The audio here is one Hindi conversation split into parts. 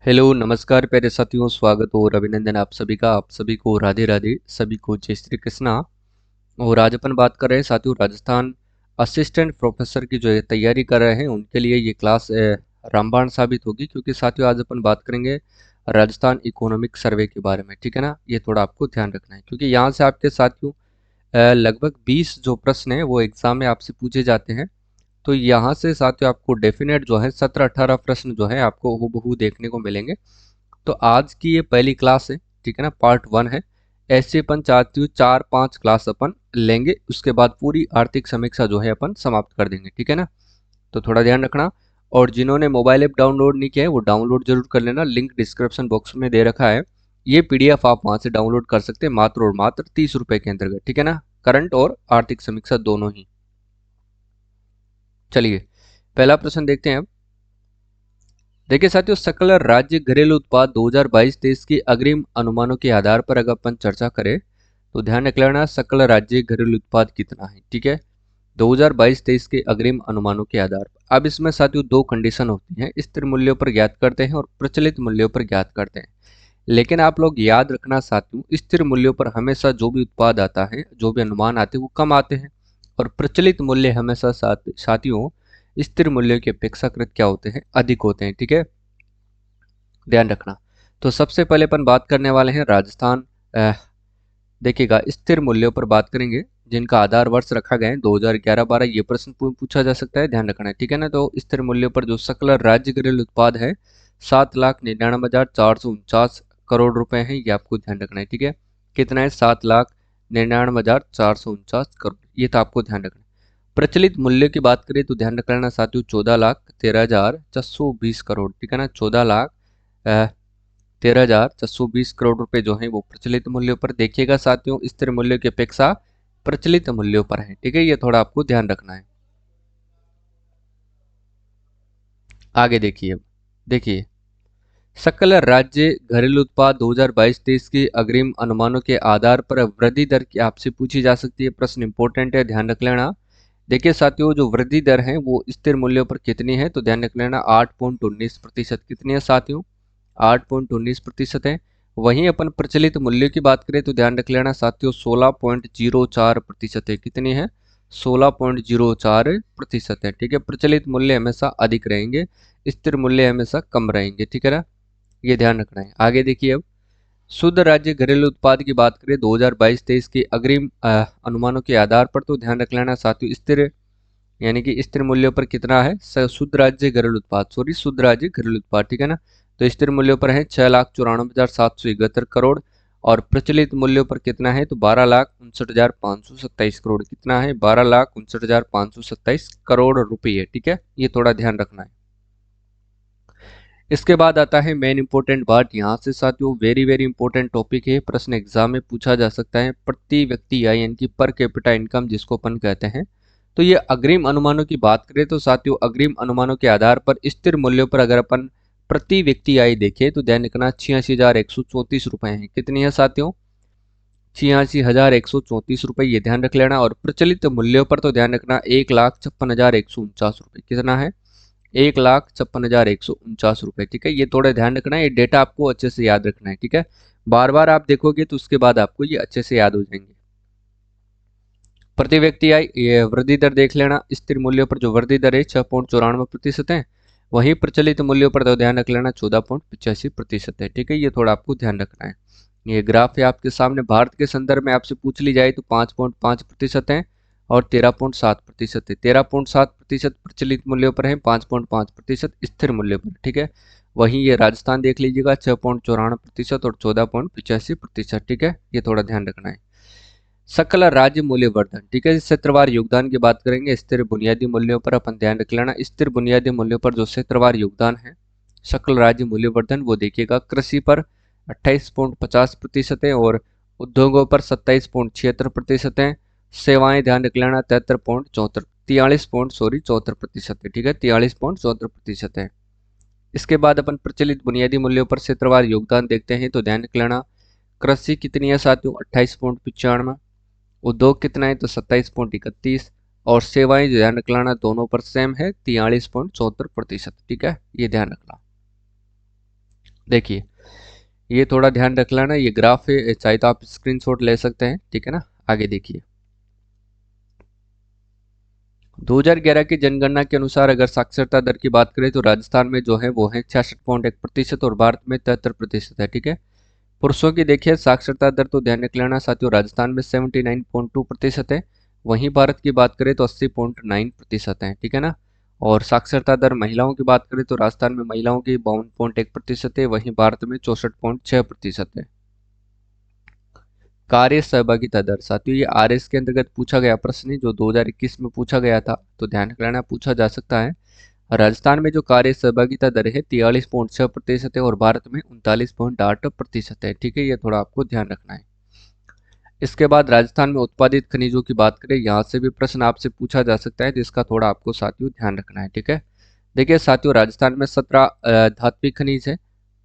हेलो नमस्कार प्यारे साथियों, स्वागत और अभिनंदन आप सभी का। आप सभी को राधे राधे, सभी को जय श्री कृष्णा। और आज अपन बात कर रहे हैं साथियों, राजस्थान असिस्टेंट प्रोफेसर की जो ये तैयारी कर रहे हैं उनके लिए ये क्लास रामबाण साबित होगी, क्योंकि साथियों आज अपन बात करेंगे राजस्थान इकोनॉमिक सर्वे के बारे में। ठीक है ना, ये थोड़ा आपको ध्यान रखना है, क्योंकि यहाँ से आपके साथियों लगभग 20 जो प्रश्न हैं वो एग्जाम में आपसे पूछे जाते हैं। तो यहाँ से साथियों आपको डेफिनेट जो है 17-18 प्रश्न जो है आपको हूबहू देखने को मिलेंगे। तो आज की ये पहली क्लास है, ठीक है ना, पार्ट 1 है। ऐसे अपन चाहती हूँ 4-5 क्लास अपन लेंगे, उसके बाद पूरी आर्थिक समीक्षा जो है अपन समाप्त कर देंगे। ठीक है ना, तो थोड़ा ध्यान रखना। और जिन्होंने मोबाइल ऐप डाउनलोड नहीं किया है वो डाउनलोड जरूर कर लेना, लिंक डिस्क्रिप्शन बॉक्स में दे रखा है। ये पीडीएफ आप वहां से डाउनलोड कर सकते हैं मात्र और मात्र 30 रुपए के अंतर्गत। ठीक है ना, करंट और आर्थिक समीक्षा दोनों ही। चलिए पहला प्रश्न देखते हैं अब। देखिए साथियों, सकल राज्य घरेलू उत्पाद 2022-23 के अग्रिम अनुमानों के आधार पर अगर अपन चर्चा करें तो ध्यान रख लेना, सकल राज्य घरेलू उत्पाद कितना है। ठीक है, 2022-23 के अग्रिम अनुमानों के आधार पर। अब इसमें साथियों दो कंडीशन होती हैं, स्थिर मूल्यों पर ज्ञात करते हैं और प्रचलित मूल्यों पर ज्ञात करते हैं। लेकिन आप लोग याद रखना साथियों, स्थिर मूल्यों पर हमेशा जो भी उत्पाद आता है, जो भी अनुमान आते हैं वो कम आते हैं, और प्रचलित मूल्य हमेशा साथियों स्थिर मूल्यों की अपेक्षाकृत क्या होते हैं, अधिक होते हैं। ठीक है, ध्यान रखना। तो सबसे पहले अपन बात करने वाले हैं राजस्थान। देखिएगा, स्थिर मूल्यों पर बात करेंगे जिनका आधार वर्ष रखा गया है 2011-12। ये प्रश्न पूछा जा सकता है, ध्यान रखना है। ठीक है ना, तो स्थिर मूल्यों पर जो सकल राज्य घरेलू उत्पाद है 7,99,449 करोड़ रुपए हैं, ये आपको ध्यान रखना है। ठीक है, कितना है, 7,99,449 करोड़, ये तो आपको ध्यान रखना है। प्रचलित मूल्य की बात करें तो ध्यान रख लेना साथियों, 14,13,420 करोड़। ठीक है ना, 14,13,420 करोड़ रुपए जो है वो प्रचलित मूल्यों पर। देखिएगा साथियों, स्थिर मूल्य की अपेक्षा प्रचलित मूल्यों पर है। ठीक है, ये थोड़ा आपको ध्यान रखना है। आगे देखिए, अब देखिए, सकल राज्य घरेलू उत्पाद 2022-23 के अग्रिम अनुमानों के आधार पर वृद्धि दर की आपसे पूछी जा सकती है। प्रश्न इंपॉर्टेंट है, ध्यान रख लेना। देखिए साथियों, जो वृद्धि दर है वो स्थिर मूल्यों पर कितनी है, तो ध्यान रख लेना 8.19%। कितनी है साथियों, 8.19% है। वहीं अपन प्रचलित मूल्य की बात करें तो ध्यान रख लेना साथियों 16.04% है। कितनी है, 16.04% है। ठीक है, प्रचलित मूल्य हमेशा अधिक रहेंगे, स्थिर मूल्य हमेशा कम रहेंगे। ठीक है ना, ये ध्यान रखना है। आगे देखिए, अब शुद्ध राज्य घरेलू उत्पाद की बात करें 2022-23 के अग्रिम अनुमानों के आधार पर, तो ध्यान रख लेना साथियों स्थिर, यानी कि स्थिर मूल्यों पर कितना है, शुद्ध राज्य घरेलू उत्पाद, सॉरी शुद्ध राज्य घरेलू उत्पाद। ठीक है ना, तो स्थिर मूल्यों पर है 6,94,771 करोड़, और प्रचलित मूल्यों पर कितना है, तो 12,59,527 करोड़। कितना है, 12,59,527 करोड़ रुपये। ठीक है, ये थोड़ा ध्यान रखना है। इसके बाद आता है मेन इंपॉर्टेंट बात, यहाँ से साथियों वेरी वेरी इंपॉर्टेंट टॉपिक है, प्रश्न एग्जाम में पूछा जा सकता है, प्रति व्यक्ति आय यानी कि पर कैपिटा इनकम जिसको अपन कहते हैं। तो ये अग्रिम अनुमानों की बात करें तो साथियों अग्रिम अनुमानों के आधार पर स्थिर मूल्यों पर अगर अपन प्रति व्यक्ति आय देखें तो ध्यान रखना 86,134 रुपए है। कितनी है साथियों, 86,134 रुपए, ये ध्यान रख लेना। और प्रचलित मूल्यों पर तो ध्यान रखना 1,56,149 रुपए। कितना है, 1,56,149 रुपए। ठीक है, ये थोड़ा ध्यान रखना है, ये डेटा आपको अच्छे से याद रखना है। ठीक है, बार बार आप देखोगे तो उसके बाद आपको ये अच्छे से याद हो जाएंगे। प्रति व्यक्ति आय ये वृद्धि दर देख लेना, स्थिर मूल्यों पर जो वृद्धि दर है 6.94% है, वहीं प्रचलित मूल्यों पर तो ध्यान रख लेना 14.85% है। ठीक है, ये थोड़ा आपको ध्यान रखना है। ये ग्राफ है आपके सामने, भारत के संदर्भ में आपसे पूछ ली जाए तो 5.5% है और 13.7% है। 13.7% प्रचलित मूल्यों पर है, 5.5% स्थिर मूल्यों पर। ठीक है, वहीं ये राजस्थान देख लीजिएगा 6.94% और 14.85%। ठीक है, ये थोड़ा ध्यान रखना है। सकल राज्य मूल्यवर्धन, ठीक है, क्षेत्रवार योगदान की बात करेंगे स्थिर बुनियादी मूल्यों पर। अपन ध्यान रख लेना, स्थिर बुनियादी मूल्यों पर जो क्षेत्रवार योगदान है सकल राज्य मूल्यवर्धन, वो देखिएगा कृषि पर 28.50% है और उद्योगों पर 27.76% है। सेवाएं ध्यान रख लेना 43.74% है। ठीक है, 43.74% है। इसके बाद अपन प्रचलित बुनियादी मूल्यों पर क्षेत्रवार योगदान देखते हैं तो ध्यान रख लेना, कृषि कितनी है साथियों 28.95, उद्योग कितना है तो 27.31, और सेवाएं जो ध्यान रख लेना दोनों पर सेम है 43.74%। ठीक है, ये ध्यान रखना। देखिए ये थोड़ा ध्यान रख लेना, ये ग्राफ है, चाहे तो आप स्क्रीनशॉट ले सकते हैं, ठीक है ना। आगे देखिए 2011 की जनगणना के अनुसार अगर साक्षरता दर की बात करें तो राजस्थान में जो है वो है 66.1% और भारत में 73% है, ठीक है। पुरुषों की देखिए साक्षरता दर तो ध्यान रख लेना साथियों, राजस्थान में 79.2% है, वहीं भारत की बात करें तो 80.9% है, ठीक है ना। और साक्षरता दर महिलाओं की बात करें तो राजस्थान में महिलाओं की 52.1% है, वहीं भारत में 64.6% है। कार्य सहभागिता दर साथियों, ये आरएस के अंतर्गत पूछा गया प्रश्न है जो 2021 में पूछा गया था, तो ध्यान रखना पूछा जा सकता है। राजस्थान में जो कार्य सहभागिता दर है 43.6% है और भारत में 39.8% है, ठीक है, ये थोड़ा आपको ध्यान रखना है। इसके बाद राजस्थान में उत्पादित खनिजों की बात करें, यहाँ से भी प्रश्न आपसे पूछा जा सकता है, तो इसका थोड़ा आपको साथियों ध्यान रखना है, ठीक है। देखिए साथियों राजस्थान में 17 धात्विक खनिज है,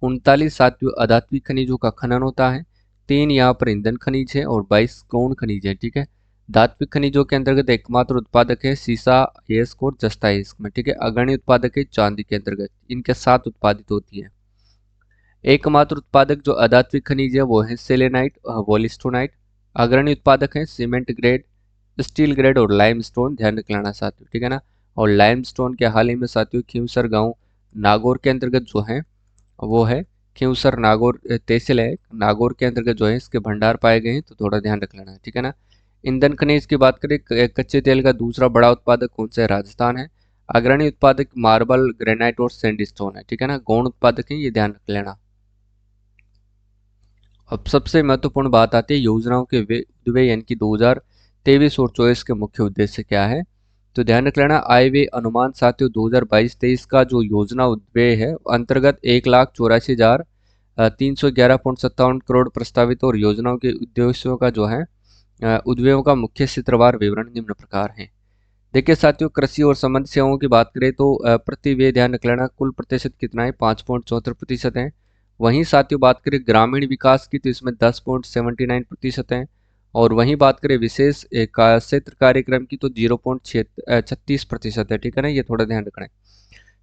39 साथियों अधात्विक खनिजों का खनन होता है, 3 यहाँ पर ईंधन खनिज है और 22 गौण खनिज है, ठीक है। धात्विक खनिजों के अंतर्गत एकमात्र उत्पादक है सीसा, येस्क और जस्ता येस्क में, ठीक है। अग्रणी उत्पादक है चांदी के अंतर्गत, इनके 7 उत्पादित होती है। एकमात्र उत्पादक जो अधात्विक खनिज है वो है सेलेनाइट, वोलिस्टोनाइट। अग्रणी उत्पादक है सीमेंट ग्रेड, स्टील ग्रेड और लाइमस्टोन, ध्यान रख लेना साथियों, ठीक है ना। और लाइमस्टोन के हाल ही में साथियों खींवसर गांव नागौर के अंतर्गत जो है वो है खींवसर नागौर तहसील है, नागौर के अंतर्गत जो है इसके भंडार पाए गए हैं, तो थोड़ा ध्यान रख लेना है, ठीक है ना। ईंधन खनिज की बात करें, कच्चे तेल का दूसरा बड़ा उत्पादक कौन सा है, राजस्थान है। अग्रणी उत्पादक मार्बल, ग्रेनाइट और सैंडस्टोन है, ठीक है ना। गौण उत्पादक है, ये ध्यान रख लेना। अब सबसे महत्वपूर्ण बात आती है योजनाओं के व्यय यानी कि 2023 और 24 के मुख्य उद्देश्य क्या है, तो ध्यान रख लेना आय व्यय अनुमान साथियों 2022-23 का जो योजना व्यय है अंतर्गत 1,84,311.57 करोड़ प्रस्तावित और योजनाओं के उद्देश्यों का जो है उद्व्ययों का मुख्य क्षेत्रवार विवरण निम्न प्रकार है। देखिए साथियों कृषि और संबंध सेवाओं की बात करें तो प्रति व्यय ध्यान रख लेना कुल प्रतिशत कितना है 5.74% है। वहीं साथियों बात करें ग्रामीण विकास की तो इसमें 10.79% है। और वहीं बात करें विशेष क्षेत्र कार्यक्रम की तो 0.36% है, ठीक है ना, ये थोड़ा ध्यान रखना है।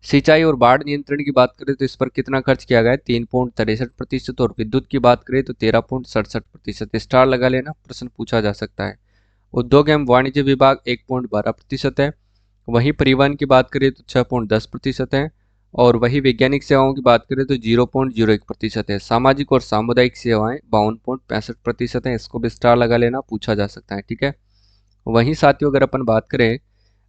सिंचाई और बाढ़ नियंत्रण की बात करें तो इस पर कितना खर्च किया गया है 3.63% और विद्युत की बात करें तो 13.67%। स्टार लगा लेना, प्रश्न पूछा जा सकता है। उद्योग एवं वाणिज्य विभाग 1.12% है। वहीं परिवहन की बात करें तो 6.10% है। और वही वैज्ञानिक सेवाओं की बात करें तो 0.01% है। सामाजिक और सामुदायिक सेवाएं 52.65% है, इसको भी स्टार लगा लेना, पूछा जा सकता है, ठीक है। वहीं साथियों अगर अपन बात करें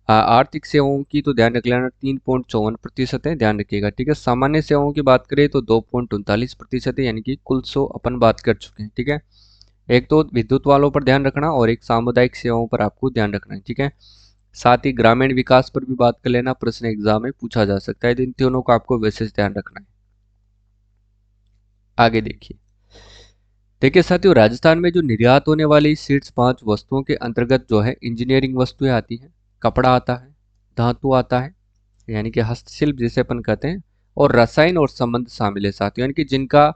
आर्थिक सेवाओं की तो ध्यान रख लेना 3.54% है, ध्यान रखिएगा, ठीक है। सामान्य सेवाओं की बात करें तो 2.39% है, यानी कि कुल 100 अपन बात कर चुके हैं, ठीक है। एक तो विद्युत वालों पर ध्यान रखना और एक सामुदायिक सेवाओं पर आपको ध्यान रखना है, ठीक है। साथ ही ग्रामीण विकास पर भी बात कर लेना, प्रश्न एग्जाम में पूछा जा सकता है, तो इन तीनों को आपको विशेष ध्यान रखना है। आगे देखिए देखिए साथियों राजस्थान में जो निर्यात होने वाली शीर्ष 5 वस्तुओं के अंतर्गत जो है इंजीनियरिंग वस्तुएं आती हैं, कपड़ा आता है, धातु आता है यानी कि हस्तशिल्प जिसे अपन कहते हैं, और रसायन और संबंध शामिल है साथियों, यानी कि जिनका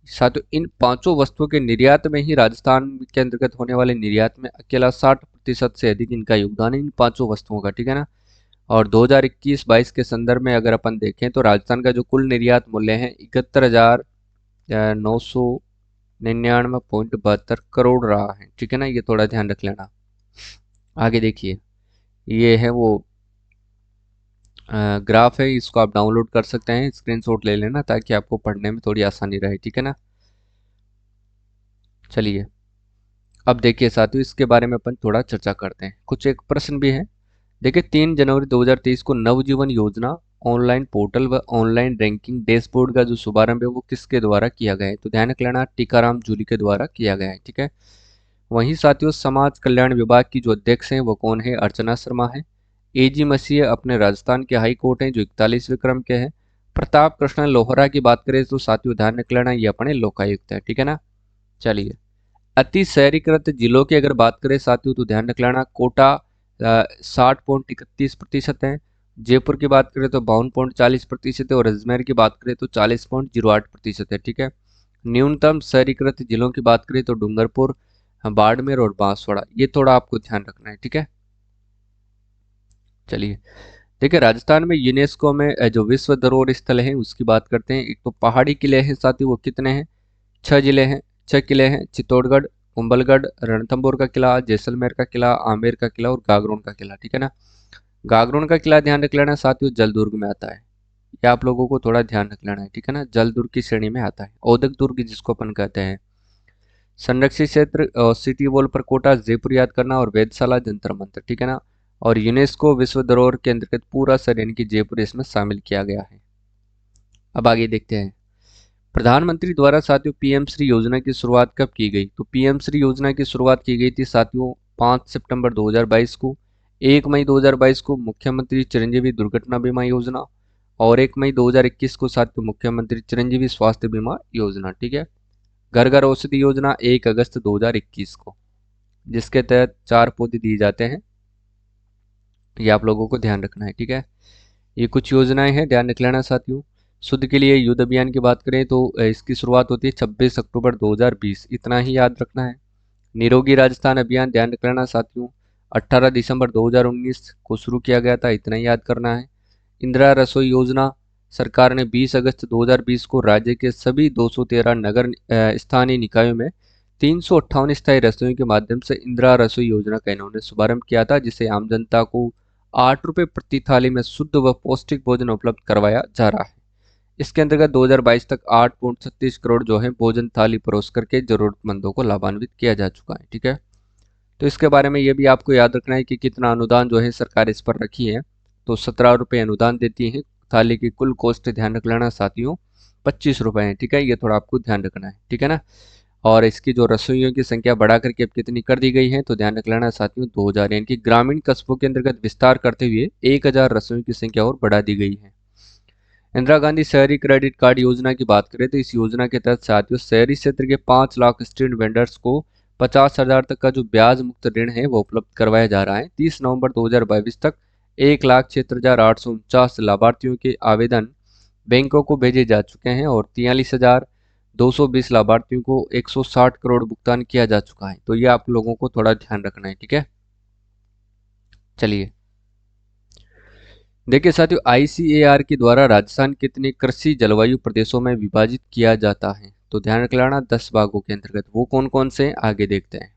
साथियों इन पांचों वस्तुओं के निर्यात में ही राजस्थान के अंतर्गत होने वाले निर्यात में अकेला 60% से अधिक इनका योगदान है इन पांचों वस्तुओं का, ठीक है ना। और 2021-22 के संदर्भ में अगर अपन देखें तो राजस्थान का जो कुल निर्यात मूल्य है 71,999.72 रहा है, ठीक है ना, ये थोड़ा ध्यान रख लेना। आगे देखिए ये है वो ग्राफ है, इसको आप डाउनलोड कर सकते हैं, स्क्रीनशॉट ले लेना ताकि आपको पढ़ने में थोड़ी आसानी रहे, ठीक है ना। चलिए अब देखिए साथियों इसके बारे में अपन थोड़ा चर्चा करते हैं, कुछ एक प्रश्न भी है। देखिए 3 जनवरी 2023 को नवजीवन योजना ऑनलाइन पोर्टल व ऑनलाइन रैंकिंग डैशबोर्ड का जो शुभारंभ है वो किसके द्वारा किया गया है, तो ध्यान रख लेना टीकाराम जूली के द्वारा किया गया है, ठीक है। वहीं साथियों समाज कल्याण विभाग की जो अध्यक्ष हैं वो कौन है, अर्चना शर्मा है। एजी मसीह अपने राजस्थान के हाई कोर्ट हैं जो 41वें क्रम के हैं। प्रताप कृष्ण लोहरा की बात करें तो साथियों ध्यान रख लेना ये अपने लोकायुक्त है, ठीक है ना। चलिए अति शहरीकृत जिलों की अगर बात करें साथियों तो ध्यान रख लेना कोटा 60.31% है। जयपुर की बात करें तो 52.40% है और अजमेर की बात करें तो 40.08% है, ठीक है। न्यूनतम शहरीकृत जिलों की बात करें तो डूंगरपुर, बाड़मेर और बांसवाड़ा, ये थोड़ा आपको ध्यान रखना है, ठीक है। चलिए देखिए राजस्थान में यूनेस्को में जो विश्व धरोहर स्थल है उसकी बात करते हैं। एक तो पहाड़ी किले हैं साथ ही, वो कितने हैं, 6 जिले हैं, 6 किले हैं, चित्तौड़गढ़, कुंभलगढ़, रणथंभौर का किला, जैसलमेर का किला, आमेर का किला और गागरोन का किला, ठीक है ना। गागरोन का किला ध्यान रख लेना साथियों, जल दुर्ग में आता है। ये आप लोगों को थोड़ा ध्यान रख लेना है, ठीक है ना, जल दुर्ग की श्रेणी में आता है। औदक दुर्ग जिसको अपन कहते हैं। संरक्षित क्षेत्र सिटी वॉल पर कोटा, जयपुर याद करना, और वेधशाला, जंतर मंतर, ठीक है ना। और यूनेस्को विश्व धरोहर के अंतर्गत पूरा शहर यानी कि जयपुर इसमें शामिल किया गया है। अब आगे देखते हैं, प्रधानमंत्री द्वारा साथियों पीएम श्री योजना की शुरुआत कब की गई। तो पीएम श्री योजना की शुरुआत की गई थी साथियों 5 सितंबर 2022 को। 1 मई 2022 को मुख्यमंत्री चिरंजीवी दुर्घटना बीमा योजना, और 1 मई 2021 को साथियों मुख्यमंत्री चिरंजीवी स्वास्थ्य बीमा योजना, ठीक है। घर घर औषधि योजना 1 अगस्त 2021 को, जिसके तहत 4 पौधे दिए जाते हैं। ये आप लोगों को ध्यान रखना है, ठीक है। ये कुछ योजनाएं हैं, ध्यान रख लेना साथियों। शुद्ध के लिए युद्ध अभियान की बात करें तो इसकी शुरुआत होती है 26 अक्टूबर 2020, इतना ही याद रखना है। निरोगी राजस्थान अभियान ध्यान रख लेना साथियों, 18 दिसंबर 2019 को शुरू किया गया था, इतना ही याद करना है। इंदिरा रसोई योजना सरकार ने 20 अगस्त 2020 को राज्य के सभी 213 नगर स्थानीय निकायों में 358 स्थायी रसोई के माध्यम से इंदिरा रसोई योजना का इन्होंने शुभारंभ किया था, जिसे आम जनता को 8 रुपये प्रति थाली में शुद्ध व पौष्टिक भोजन उपलब्ध करवाया जा रहा है। इसके अंतर्गत 2022 तक 8.36 करोड़ जो है भोजन थाली परोस करके जरूरतमंदों को लाभान्वित किया जा चुका है, ठीक है। तो इसके बारे में ये भी आपको याद रखना है कि कितना अनुदान जो है सरकार इस पर रखी है। तो 17 रुपये अनुदान देती है। थाली की कुल कॉस्ट ध्यान रख लेना साथियों 25 रुपये है, ठीक है। ये थोड़ा आपको ध्यान रखना है, ठीक है ना। और इसकी जो रसोइयों की संख्या बढ़ा करके अब कितनी कर दी गई है, तो ध्यान रख लेना साथियों 2000, यानी कि ग्रामीण कस्बों के अंतर्गत विस्तार करते हुए 1000 रसोइयों की संख्या और बढ़ा दी गई है। इंदिरा गांधी शहरी क्रेडिट कार्ड योजना की बात करें तो इस योजना के तहत साथियों शहरी क्षेत्र के 5 लाख स्ट्रीट वेंडर्स को 50,000 तक का जो ब्याज मुक्त ऋण है वो उपलब्ध करवाया जा रहा है। 30 नवंबर 2022 तक 1,76,849 लाभार्थियों के आवेदन बैंकों को भेजे जा चुके हैं और 43,220 लाभार्थियों को 160 करोड़ भुगतान किया जा चुका है। तो ये आप लोगों को थोड़ा ध्यान रखना है, ठीक है। चलिए देखिए साथियों, आईसीएआर के द्वारा राजस्थान कितने कृषि जलवायु प्रदेशों में विभाजित किया जाता है। तो ध्यान रख लेना 10 भागों के अंतर्गत, वो कौन कौन से हैं आगे देखते हैं।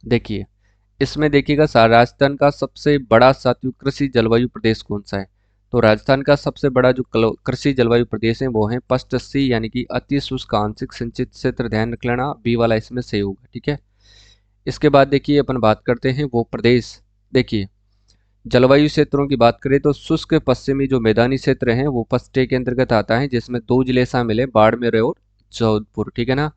देखिए इसमें देखिएगा राजस्थान का सबसे बड़ा साथियों कृषि जलवायु प्रदेश कौन सा है। तो राजस्थान का सबसे बड़ा जो कृषि जलवायु प्रदेश है वो है पश्चिम सी, यानी कि अति शुष्क आंशिक सिंचित क्षेत्र, ध्यान रख लेना बी वाला इसमें सही होगा, ठीक है। इसके बाद देखिए अपन बात करते हैं वो प्रदेश। देखिए जलवायु क्षेत्रों की बात करें तो शुष्क पश्चिमी जो मैदानी क्षेत्र हैं वो पश्चिम के अंतर्गत आता है, जिसमें 2 जिले शामिल है, बाड़मेर और जोधपुर, ठीक है ना।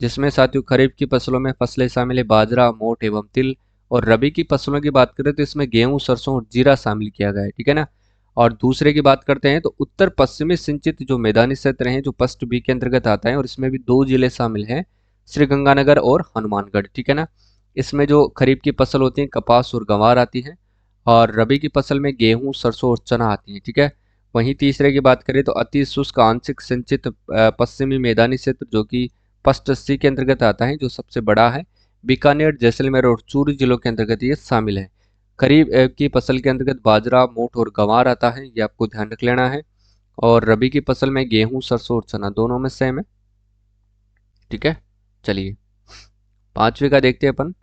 जिसमें साथियों खरीफ की फसलों में फसलें शामिल है, बाजरा, मोठ एवं तिल। और रबी की फसलों की बात करें तो इसमें गेहूं, सरसों और जीरा शामिल किया गया है, ठीक है ना। और दूसरे की बात करते हैं तो उत्तर पश्चिमी सिंचित जो मैदानी क्षेत्र हैं जो पश्चिम बी के अंतर्गत आता है, और इसमें भी 2 जिले शामिल हैं, श्रीगंगानगर और हनुमानगढ़, ठीक है ना। इसमें जो खरीफ की फसल होती है कपास और गंवार आती है, और रबी की फसल में गेहूं, सरसों और चना आती है, ठीक है। वहीं तीसरे की बात करें तो अति शुष्क आंशिक सिंचित पश्चिमी मैदानी क्षेत्र जो कि पश्चिम सी के अंतर्गत आता है, जो सबसे बड़ा है, बीकानेर, जैसलमेर और चूरू जिलों के अंतर्गत ये शामिल है। खरीफ की फसल के अंतर्गत बाजरा, मोठ और गंवार आता है, ये आपको ध्यान रख लेना है। और रबी की फसल में गेहूं, सरसों और चना दोनों में सेम है, ठीक है। चलिए पांचवे का देखते हैं अपन।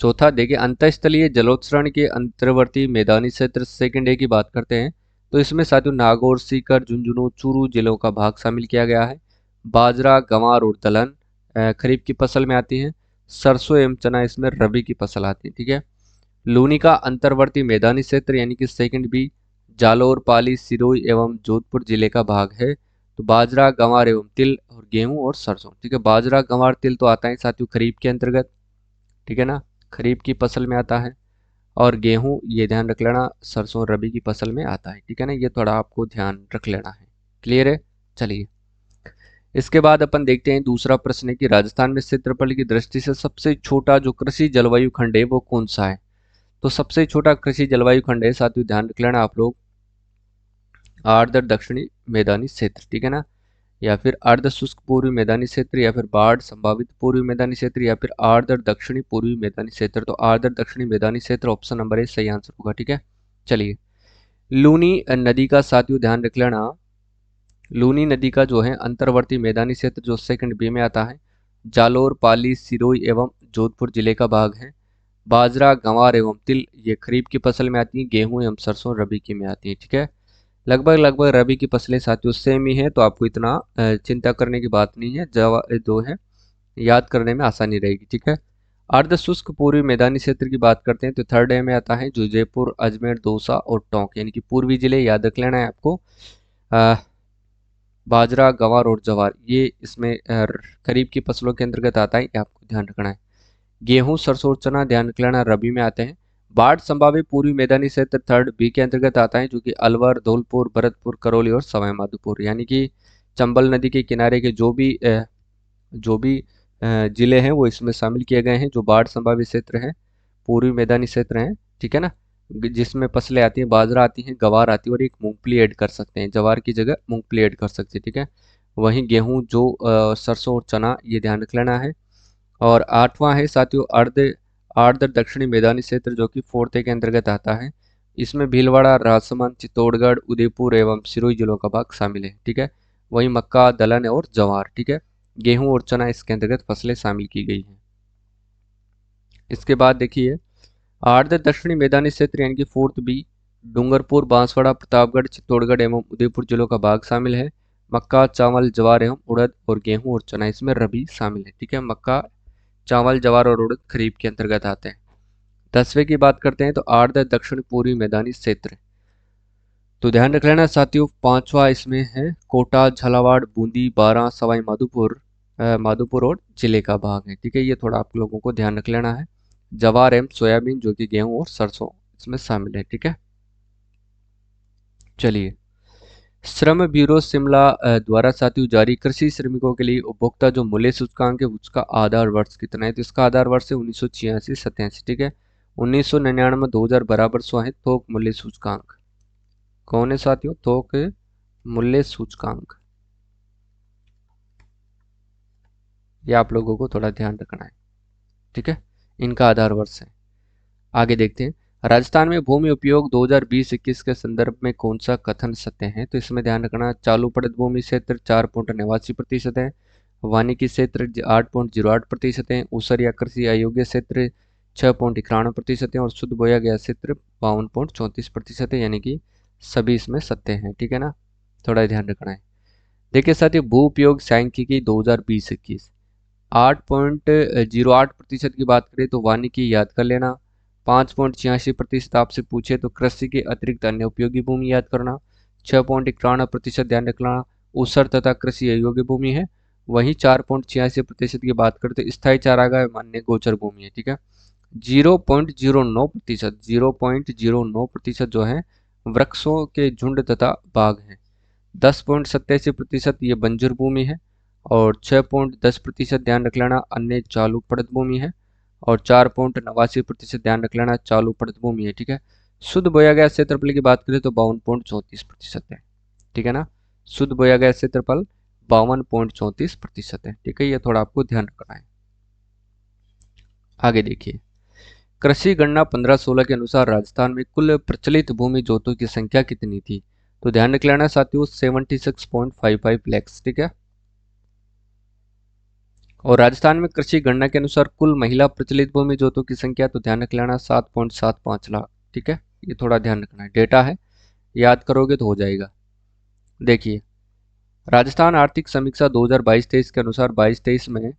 चौथा देखिए अंतःस्थलीय जलोत्सर्ण के अंतर्वर्ती मैदानी क्षेत्र सेकंड ए की बात करते हैं तो इसमें साथियों नागौर, सीकर, झुंझुनू, चूरू जिलों का भाग शामिल किया गया है। बाजरा, गंवार और दलहन खरीफ की फसल में आती है। सरसों एवं चना इसमें रबी की फसल आती है, ठीक है। लूनी का अंतर्वर्ती मैदानी क्षेत्र यानी कि सेकंड बी जालोर, पाली, सिरोही एवं जोधपुर जिले का भाग है। तो बाजरा, गंवार एवं तिल और गेहूं और सरसों, ठीक है। बाजरा, गंवार, तिल तो आता है साथियों खरीफ के अंतर्गत, ठीक है ना, खरीफ की फसल में आता है। और गेहूं ये ध्यान रख लेना सरसों रबी की फसल में आता है, ठीक है ना, ये थोड़ा आपको ध्यान रख लेना है। क्लियर है। चलिए इसके बाद अपन देखते हैं दूसरा प्रश्न है कि राजस्थान में क्षेत्रफल की दृष्टि से सबसे छोटा जो कृषि जलवायु खंड है वो कौन सा है। तो सबसे छोटा कृषि जलवायु खंड है साथियों, ध्यान रख लेना आप लोग, आर्द्र दक्षिणी मैदानी क्षेत्र, ठीक है ना, या फिर अर्ध शुष्क पूर्वी मैदानी क्षेत्र, या फिर बाढ़ संभावित पूर्वी मैदानी क्षेत्र, या फिर आर्द्र दक्षिणी पूर्वी मैदानी क्षेत्र। तो आर्द्र दक्षिणी मैदानी क्षेत्र ऑप्शन नंबर ए सही आंसर होगा, ठीक है। चलिए लूनी नदी का साथियों ध्यान रख लेना, लूनी नदी का जो है अंतर्वर्ती मैदानी क्षेत्र जो सेकंड बी में आता है, जालोर, पाली, सिरोही एवं जोधपुर जिले का भाग है। बाजरा, गंवार एवं तिल ये खरीफ की फसल में आती है। गेहूं एवं सरसों रबी की में आती है। ठीक है, लगभग लगभग रबी की फसलें साथियों सेम ही है, तो आपको इतना चिंता करने की बात नहीं है। जवाब जो है याद करने में आसानी रहेगी। ठीक है, अर्ध शुष्क पूर्वी मैदानी क्षेत्र की बात करते हैं तो थर्ड ए में आता है, जो जयपुर, अजमेर, दौसा और टोंक यानी कि पूर्वी जिले याद रख लेना है आपको। अ, बाजरा, गंवार और जवार ये इसमें खरीफ की फसलों के अंतर्गत आता है, ये आपको ध्यान रखना है। गेहूं, सरसों और चना ध्यान रख लेना रबी में आते हैं। बाढ़ संभावित पूर्वी मैदानी क्षेत्र थर्ड बी के अंतर्गत आता है, जो कि अलवर, धौलपुर, भरतपुर, करौली और सवाई माधोपुर यानी कि चंबल नदी के किनारे के जो भी जिले हैं वो इसमें शामिल किए गए हैं, जो बाढ़ संभावित क्षेत्र हैं, पूर्वी मैदानी क्षेत्र हैं। ठीक है ना, जिसमें फसलें आती हैं, बाजरा आती हैं, गवार आती है और एक मूंगफली ऐड कर सकते हैं, जवार की जगह मूंगफली ऐड कर सकते हैं। ठीक है, वहीं गेहूं, जो सरसों और चना ये ध्यान रख लेना है। और आठवां है साथियों अर्ध आर्द्र दक्षिणी मैदानी क्षेत्र, जो कि फोर्थ ए के अंतर्गत आता है। इसमें भीलवाड़ा, राजसमंद, चित्तौड़गढ़, उदयपुर एवं सिरोही जिलों का भाग शामिल है। ठीक है, वहीं मक्का, दलहन और जवार, ठीक है, गेहूं और चना इसके अंतर्गत फसलें शामिल की गई हैं। इसके बाद देखिए आर्द्र दक्षिणी मैदानी क्षेत्र यानी कि फोर्थ बी, डूंगरपुर, बांसवाड़ा, प्रतापगढ़, चित्तौड़गढ़ एवं उदयपुर जिलों का भाग शामिल है। मक्का, चावल, ज्वार एवं उड़द और गेहूं और चना इसमें रबी शामिल है। ठीक है, मक्का, चावल, ज्वार और उड़द खरीफ के अंतर्गत आते हैं। 10वें की बात करते हैं तो आर्द्र दक्षिण पूर्वी मैदानी क्षेत्र, तो ध्यान रख लेना साथियों। पांचवा इसमें है कोटा, झालावाड़, बूंदी, बारां, सवाई माधोपुर, माधोपुर और जिले का भाग है। ठीक है, ये थोड़ा आप लोगों को ध्यान रख लेना है। जवार एवं सोयाबीन जो कि गेहूं और सरसों इसमें शामिल है। ठीक है, चलिए श्रम ब्यूरो शिमला द्वारा साथियों जारी कृषि श्रमिकों के लिए उपभोक्ता जो मूल्य सूचकांक है उसका आधार वर्ष कितना है, तो इसका आधार वर्ष है 1986-87। ठीक है, 1999-2000 बराबर 100 है थोक मूल्य सूचकांक। कौन है साथियों थोक मूल्य सूचकांक, ये आप लोगों को थोड़ा ध्यान रखना है। ठीक है, इनका आधार वर्ष है। आगे देखते हैं राजस्थान में भूमि उपयोग 2020-21 के संदर्भ में कौन सा कथन सत्य है, तो इसमें ध्यान रखना चालू पड़त भूमि क्षेत्र 4.89% है, वानिकी क्षेत्र 8.08% है, ऊसर या कृषि अयोग्य क्षेत्र 6.91% है और शुद्ध बोया गया क्षेत्र 52.34% है, यानी कि सभी इसमें सत्य हैं। ठीक है ना, थोड़ा ध्यान रखना है। देखिए साथियों भू उपयोग सांख्यिकी 2020-21 8.08% की बात करें तो वानिकी याद कर लेना। 5.86% आपसे पूछे तो कृषि के अतिरिक्त अन्य उपयोगी भूमि याद करना। 6.91% ध्यान रखना ऊसर तथा कृषि अयोग्य भूमि है। वहीं 4.86% की बात करते तो स्थायी चारागाह मान्य गोचर भूमि है। ठीक है, 0.09% जो है वृक्षों के झुंड तथा बाग है। 10.87% ये बंजर भूमि है और 6.10% ध्यान रख लेना अन्य चालू पड़त भूमि है और 4.89% ध्यान रख लेना चालू पड़त भूमि है। ठीक है, शुद्ध बोया गया क्षेत्रफल की बात करें तो 52.34% है। ठीक है ना, शुद्ध बोया गया क्षेत्रफल 52.34% है। ठीक है, ये थोड़ा आपको ध्यान रखना है। आगे देखिए कृषि गणना 1516 के अनुसार राजस्थान में कुल प्रचलित भूमि जोतों की संख्या कितनी थी, तो ध्यान रख लेना साथियों 76.55 लाख। ठीक है, और राजस्थान में कृषि गणना के अनुसार कुल महिला प्रचलित भूमि जोतों की संख्या, तो ध्यान रख लेना 7.75 लाख। ठीक है, ये थोड़ा ध्यान रखना है, डेटा है याद करोगे तो हो जाएगा। देखिए राजस्थान आर्थिक समीक्षा 2022-23 के अनुसार 22-23 में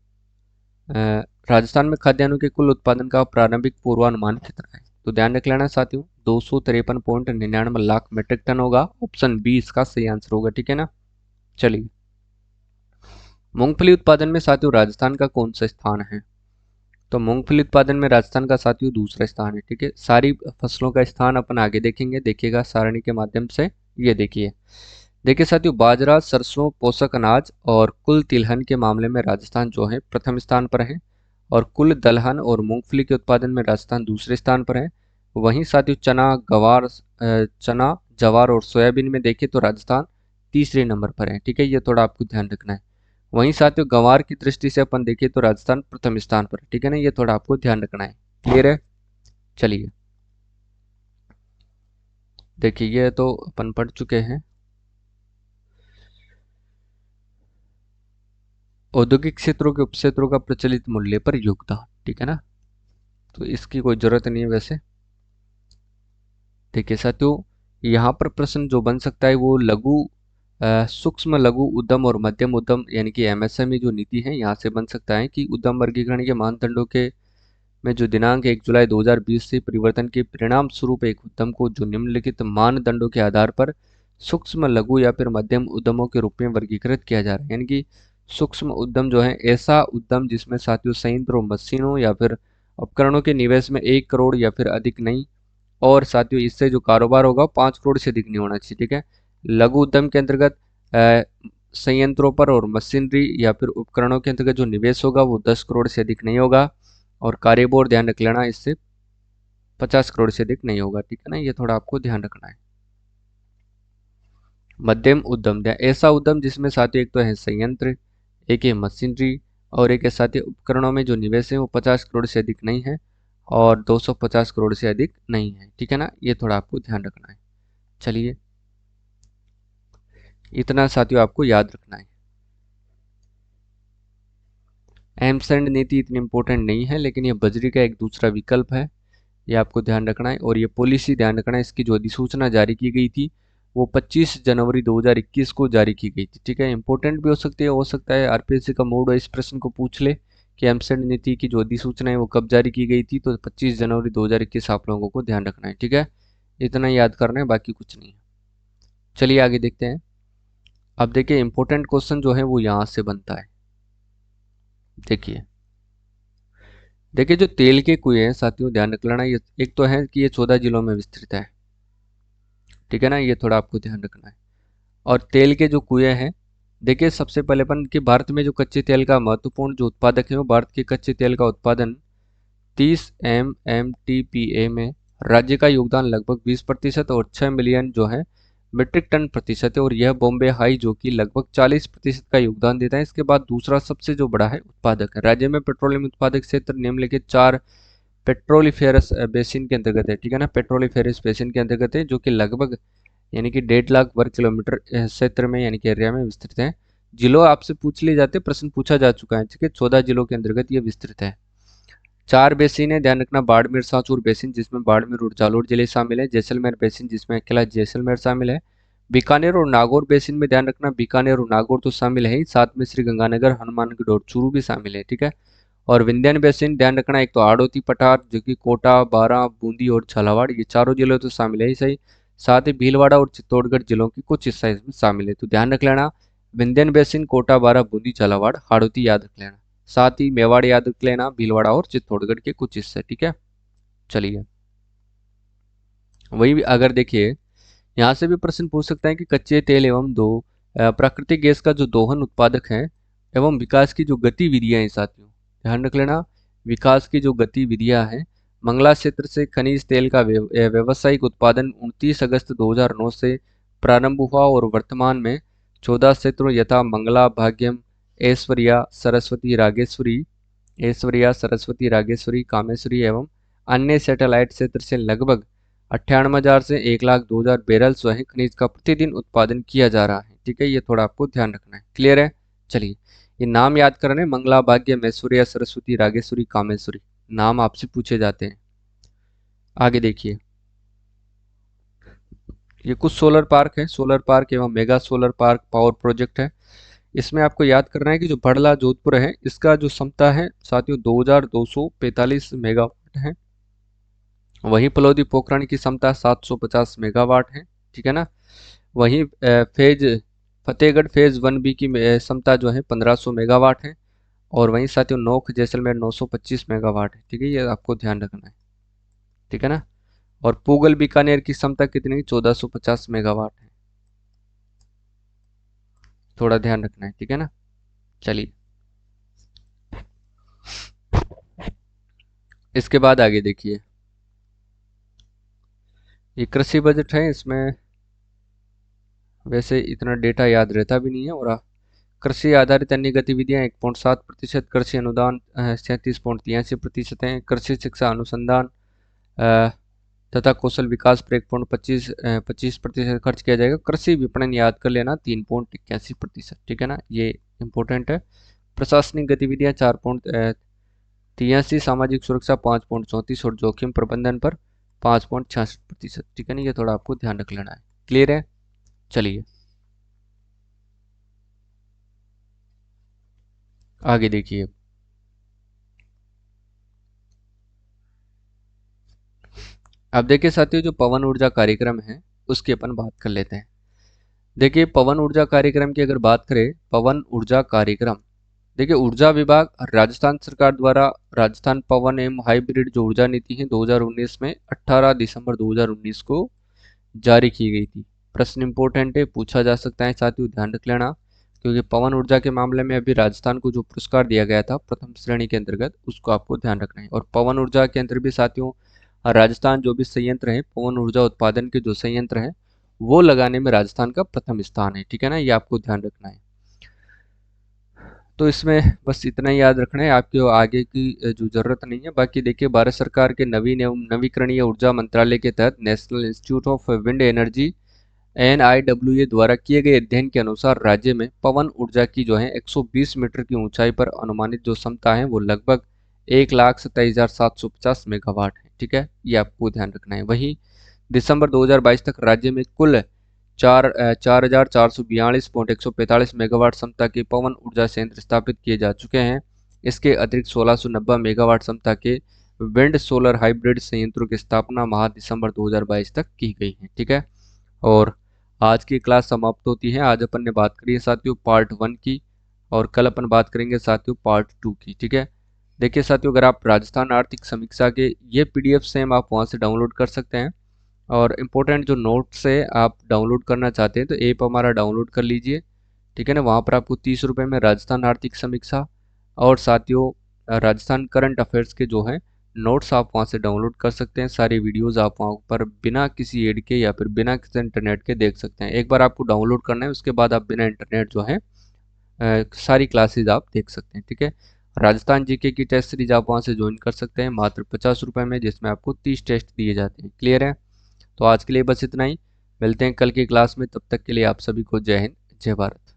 राजस्थान में खाद्यान्नों के कुल उत्पादन का प्रारंभिक पूर्वानुमान कितना है, तो ध्यान रख लेना साथियों 253.99 लाख मीट्रिक टन होगा। ऑप्शन बी इसका सही आंसर होगा। ठीक है ना, चलिए मूंगफली उत्पादन में साथियों राजस्थान का कौन सा स्थान है, तो मूंगफली उत्पादन में राजस्थान का साथियों दूसरा स्थान है। ठीक है, सारी फसलों का स्थान अपन आगे देखेंगे, देखिएगा सारणी के माध्यम से। ये देखिए देखिए साथियों बाजरा, सरसों, पोषक अनाज और कुल तिलहन के मामले में राजस्थान जो है प्रथम स्थान पर है और कुल दलहन और मूंगफली के उत्पादन में राजस्थान दूसरे स्थान पर है। वहीं साथियों चना, जवार और सोयाबीन में देखें तो राजस्थान तीसरे नंबर पर है। ठीक है, ये थोड़ा आपको ध्यान रखना है। वहीं साथियों गंवार की दृष्टि से अपन देखें तो राजस्थान प्रथम स्थान पर। ठीक है ना, ये थोड़ा आपको ध्यान रखना है। क्लियर है, चलिए देखिए ये तो अपन पढ़ चुके हैं। औद्योगिक क्षेत्रों के उपक्षेत्रों का प्रचलित मूल्य पर योगदान, ठीक है ना, तो इसकी कोई जरूरत नहीं है वैसे। देखिए साथियों, यहाँ पर प्रश्न जो बन सकता है वो सूक्ष्म लघु उद्यम और मध्यम उद्यम यानी कि एमएसएमई जो नीति है यहाँ से बन सकता है कि उद्यम वर्गीकरण के मानदंडों के में जो दिनांक 1 जुलाई 2020 से परिवर्तन के परिणाम स्वरूप एक उद्यम को जो निम्नलिखित मानदंडों के आधार पर सूक्ष्म लघु या फिर मध्यम उद्यमों के रूप में वर्गीकृत किया जा रहा है। यानी कि सूक्ष्म उद्यम जो है ऐसा उद्यम जिसमें साथियों संयंत्र और मशीनों या फिर उपकरणों के निवेश में 1 करोड़ या फिर अधिक नहीं, और साथियों इससे जो कारोबार होगा 5 करोड़ से अधिक नहीं होना चाहिए, ठीक है। लघु उद्यम के अंतर्गत अ, संयंत्रों पर और मशीनरी या फिर उपकरणों के अंतर्गत जो निवेश होगा वो 10 करोड़ से अधिक नहीं होगा, और कार्यबोर्ड ध्यान रख लेना इससे 50 करोड़ से अधिक नहीं होगा, ठीक है ना, ये थोड़ा आपको ध्यान रखना है। मध्यम उद्यम ऐसा उद्यम जिसमें साथियों एक तो है संयंत्र, एक है मशीनरी, और एक है साथियों उपकरणों में जो निवेश है वो 50 करोड़ से अधिक नहीं है और 250 करोड़ से अधिक नहीं है, ठीक है ना, ये थोड़ा आपको ध्यान रखना है। चलिए, इतना साथियों आपको याद रखना है। एमसेंड नीति इतनी इंपॉर्टेंट नहीं है, लेकिन ये बजरी का एक दूसरा विकल्प है, ये आपको ध्यान रखना है। और ये पॉलिसी ध्यान रखना है, इसकी जो अधिसूचना जारी की गई थी वो 25 जनवरी 2021 को जारी की गई थी, ठीक है। इंपॉर्टेंट भी हो सकता है आरपीएससी का मूड इस प्रश्न को पूछ ले कि एमसेंड नीति की जो अधिसूचना है वो कब जारी की गई थी, तो 25 जनवरी 2021 आप लोगों को ध्यान रखना है, ठीक है। इतना याद करना है, बाकी कुछ नहीं है। चलिए आगे देखते हैं। अब देखिए इंपॉर्टेंट क्वेश्चन जो है वो यहाँ से बनता है। देखिए देखिए जो तेल के कुएं हैं साथियों, ध्यान रख लेना, ये एक तो है कि ये 14 जिलों में विस्तृत है, ठीक है ना, ये थोड़ा आपको ध्यान रखना है। और तेल के जो कुएं हैं, देखिए सबसे पहले अपन कि भारत में जो कच्चे तेल का महत्वपूर्ण जो उत्पादक है वो भारत के कच्चे तेल का उत्पादन 30 MMTPA में राज्य का योगदान लगभग 20% और 6 मिलियन जो है मीट्रिक टन प्रतिशत है, और यह बॉम्बे हाई जो कि लगभग 40% का योगदान देता है। इसके बाद दूसरा सबसे जो बड़ा है उत्पादक है। राज्य में पेट्रोलियम उत्पादक क्षेत्र निम्नलिखित 4 पेट्रोलिफेरस बेसिन के अंतर्गत है, ठीक है ना, पेट्रोलिफेरस बेसिन के अंतर्गत है, जो कि लगभग यानी कि 1.5 लाख वर्ग किलोमीटर क्षेत्र में यानी कि एरिया में विस्तृत है। जिलों आपसे पूछ लिए जाते, प्रश्न पूछा जा चुका है, ठीक है, 14 जिलों के अंतर्गत ये विस्तृत है। 4 बेसिन है, ध्यान रखना, बाड़मेर सांचौर बेसिन जिसमें बाड़मेर और जालोर जिले शामिल है, जैसलमेर बेसिन जिसमें अकेला जैसलमेर शामिल है, बीकानेर और नागौर बेसिन में ध्यान रखना बीकानेर और नागौर तो शामिल है ही, साथ में श्री गंगानगर, हनुमानगढ़ और चूरू भी शामिल है, ठीक है। और विंध्यान बेसिन ध्यान रखना, एक तो आड़ोती पठार जो कि कोटा, बारां, बूंदी और झालावाड़, ये चारों जिले तो शामिल है ही सही, साथ ही भीलवाड़ा और चित्तौड़गढ़ जिलों की कुछ हिस्सा इसमें शामिल है, तो ध्यान रख लेना विंध्यन बेसिन, कोटा, बारां, बूंदी, झालावाड़, हाड़ौती याद रख लेना, साथ ही मेवाड़ याद रख लेना, भीलवाड़ा और चित्तौड़गढ़ के कुछ हिस्से, ठीक है। चलिए, वही भी अगर देखिए यहाँ से भी प्रश्न पूछ सकता है कि कच्चे तेल एवं दो प्राकृतिक गैस का जो दोहन उत्पादक है एवं विकास की जो गतिविधियां हैं साथियों, ध्यान रख लेना, विकास की जो गतिविधियां हैं, मंगला क्षेत्र से खनिज तेल का व्यावसायिक उत्पादन 29 अगस्त 2009 से प्रारंभ हुआ और वर्तमान में 14 क्षेत्रों यथा मंगला, भाग्यम, ऐश्वर्या, सरस्वती, रागेश्वरी, कामेश्वरी एवं अन्य सैटेलाइट क्षेत्र से लगभग 98,000 से 1,02,000 बैरल जो है खनिज का प्रतिदिन उत्पादन किया जा रहा है, ठीक है, ये थोड़ा आपको ध्यान रखना है। क्लियर है। चलिए, ये नाम याद करने, मंगला, भाग्य, ऐश्वर्या, सरस्वती, रागेश्वरी, कामेश्वरी, नाम आपसे पूछे जाते हैं। आगे देखिए, ये कुछ सोलर पार्क है, सोलर पार्क एवं mega solar park power project है। इसमें आपको याद करना है कि जो बड़ला जोधपुर है इसका जो क्षमता है साथियों 2245 मेगावाट है। वहीं पलौदी पोखरण की क्षमता 750 मेगावाट है, ठीक है ना। वहीं फेज फतेहगढ़ फेज 1B की क्षमता जो है 1500 मेगावाट है, और वहीं साथियों नोख जैसलमेर 925 मेगावाट है, ठीक है, ये आपको ध्यान रखना है, ठीक है ना। और पूगल बीकानेर की क्षमता कितनी, 1450 मेगावाट है, थोड़ा ध्यान रखना है, ठीक है ना। चलिए, इसके बाद आगे देखिए, ये कृषि बजट है, इसमें वैसे इतना डेटा याद रहता भी नहीं है, और कृषि आधारित अन्य गतिविधियां 1.7%, कृषि अनुदान 37.83% है, कृषि शिक्षा अनुसंधान तथा कौशल विकास पर 1.25% खर्च किया जाएगा। कृषि विपणन याद कर लेना 3.81%, ठीक है ना, ये इंपॉर्टेंट है। प्रशासनिक गतिविधियां 4.83, सामाजिक सुरक्षा 5.34 और जोखिम प्रबंधन पर 5.66%, ठीक है ना, ये थोड़ा आपको ध्यान रख लेना है। क्लियर है? चलिए आगे देखिए। अब देखिए साथियों, जो पवन ऊर्जा कार्यक्रम है उसकी अपन बात कर लेते हैं। देखिए पवन ऊर्जा कार्यक्रम की अगर बात करें, पवन ऊर्जा कार्यक्रम, देखिए ऊर्जा विभाग राजस्थान सरकार द्वारा राजस्थान पवन एवं हाइब्रिड जो ऊर्जा नीति है 2019 में 18 दिसंबर 2019 को जारी की गई थी। प्रश्न इंपॉर्टेंट है, पूछा जा सकता है साथियों, ध्यान रख लेना, क्योंकि पवन ऊर्जा के मामले में अभी राजस्थान को जो पुरस्कार दिया गया था प्रथम श्रेणी के अंतर्गत, उसको आपको ध्यान रखना है। और पवन ऊर्जा के अंतर्गत भी साथियों राजस्थान जो भी संयंत्र है, पवन ऊर्जा उत्पादन के जो संयंत्र है वो लगाने में राजस्थान का प्रथम स्थान है, ठीक है ना, ये आपको ध्यान रखना है। तो इसमें बस इतना ही याद रखना है, आपके आगे की जो जरूरत नहीं है। बाकी देखिए भारत सरकार के नवीन एवं नवीकरणीय ऊर्जा मंत्रालय के तहत national institute of wind energy NIWA द्वारा किए गए अध्ययन के अनुसार राज्य में पवन ऊर्जा की जो है 120 मीटर की ऊंचाई पर अनुमानित जो क्षमता है वो लगभग 1,27,750 मेगावाट है, ठीक है, ये आपको ध्यान रखना है। वहीं दिसंबर 2022 तक राज्य में कुल 4,442.145 मेगावाट क्षमता के पवन ऊर्जा संयंत्र स्थापित किए जा चुके हैं। इसके अतिरिक्त 1690 मेगावाट क्षमता के विंड सोलर हाइब्रिड संयंत्रों की स्थापना माह दिसंबर 2022 तक की गई है, ठीक है। और आज की क्लास समाप्त होती है। आज अपन ने बात करी है साथियों पार्ट 1 की, और कल अपन बात करेंगे साथियों पार्ट 2 की, ठीक है। देखिए साथियों, अगर आप राजस्थान आर्थिक समीक्षा के ये PDF सेम आप वहाँ से डाउनलोड कर सकते हैं, और इम्पोर्टेंट जो नोट्स है आप डाउनलोड करना चाहते हैं तो ऐप हमारा डाउनलोड कर लीजिए, ठीक है ना। वहाँ पर आपको 30 रुपये में राजस्थान आर्थिक समीक्षा और साथियों राजस्थान करंट अफेयर्स के जो हैं नोट्स आप वहाँ से डाउनलोड कर सकते हैं। सारी वीडियोस आप वहाँ पर बिना किसी एड के या फिर बिना किसी इंटरनेट के देख सकते हैं। एक बार आपको डाउनलोड करना है, उसके बाद आप बिना इंटरनेट जो है सारी क्लासेज आप देख सकते हैं, ठीक है। राजस्थान जीके की टेस्ट सीरीज आप वहाँ से ज्वाइन कर सकते हैं मात्र 50 रुपये में, जिसमें आपको 30 टेस्ट दिए जाते हैं। क्लियर है? तो आज के लिए बस इतना ही, मिलते हैं कल की क्लास में, तब तक के लिए आप सभी को जय हिंद, जय भारत।